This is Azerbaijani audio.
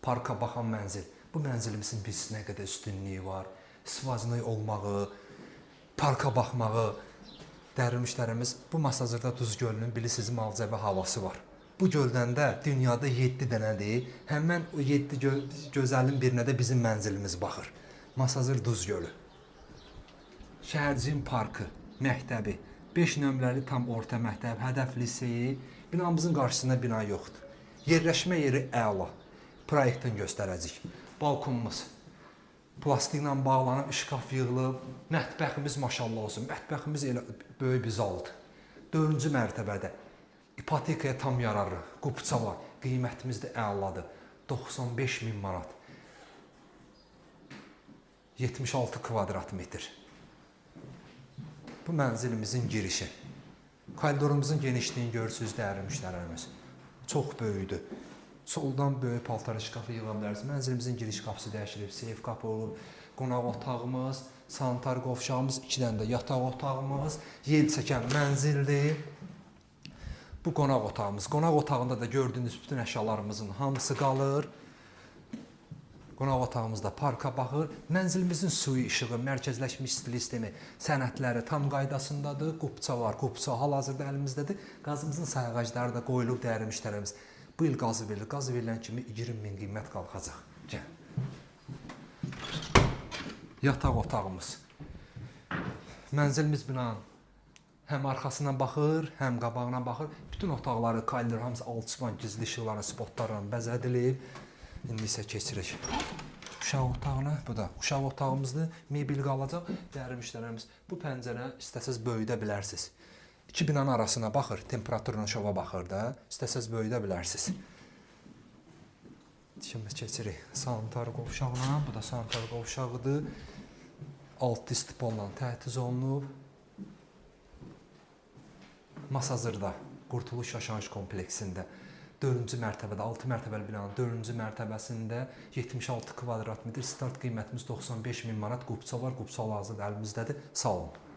parka baxan mənzil. Bu mənzilimizin biz nə qədər üstünlüyü var. Skvazinoy olmağı, parka baxmağı. Dəyərli müştərimiz, bu Masazırda Duz gölünün bilirsiniz müalicəvi havası var. Bu göldən də dünyada 7 dənədir. Həmən o 7 gözəlin birinə də bizim mənzilimiz baxır. Masazır Duz gölü. Şəhərciyin parkı, məktəbi, 5 nömrəli tam orta məktəb, hədəf liseyi, binamızın qarşısında bina yoxdur. Yerləşmə yeri əla. Proyektdən göstərəcək. Balkonumuz plastiklə bağlanıb, şkaf yığılıb. Mətbəximiz maşallah olsun. Mətbəximiz elə böyük bir zaldır. 4-cü mərtəbədə. İpotekaya tam yararlı. Qupça var. Qiymətimiz də əladır. 95.000 manat. 76 kvadrat metr. Bu mənzilimizin girişi. Koridorumuzun genişliyini görürsünüz dəyərli müştərilərimiz. Çox böyükdür. Soldan böyük paltar şkafı yığa bilərsiniz. Mənzilimizin giriş qapısı dəyişilib, seyf qapı olub, qonaq otağımız, sanitar qovşağımız, 2 dənə də yataq otağımız, yel çəkən mənzildir. Bu qonaq otağımız. Qonaq otağında da gördüyünüz bütün əşyalarımızın hamısı qalır. Qonaq otağımızda parka baxır. Mənzilimizin suyu, işığı, mərkəzləşmiş stil sistemi, sənədləri tam qaydasındadır. Qupça var, qupça hal-hazırda əlimizdədir. Qazımızın sayğacları da qoyulub dəyərli müştərimiz. Bu il qazı verilir. Qazı verilən kimi 20.000 qiymət qalxacaq. Gəl. Yataq otağımız. Mənzilimiz binanın həm arxasından baxır, həm qabağına baxır. Bütün otaqları, koridor hamısı alçıpan, gizli işıqlarla, spotlarla bəzədilib. İndi isə keçirik uşaq otağına. Bu da uşaq otağımızdır. Mebel qalacaq. Dəyərli müştərilərimiz, bu pəncərə istəsəz böyüdə bilərsiniz. 2 binanın arasına baxır, temperaturuna şova baxır da, istəsəz böyüdə bilərsiniz. Şimdi keçirik sanitar qovşağına. Bu da sanitar qovşağıdır. Alt istipolla təchiz olunub. Masazırda Qurtuluş Yaşayış kompleksində 4-cü mərtəbədə, 6 mərtəbəli binanın 4-cü mərtəbəsində 76 kvadrat metr, start qiymətimiz 95.000 manat, qupça var, qupça lazım əlimizdədir. Sağ olun.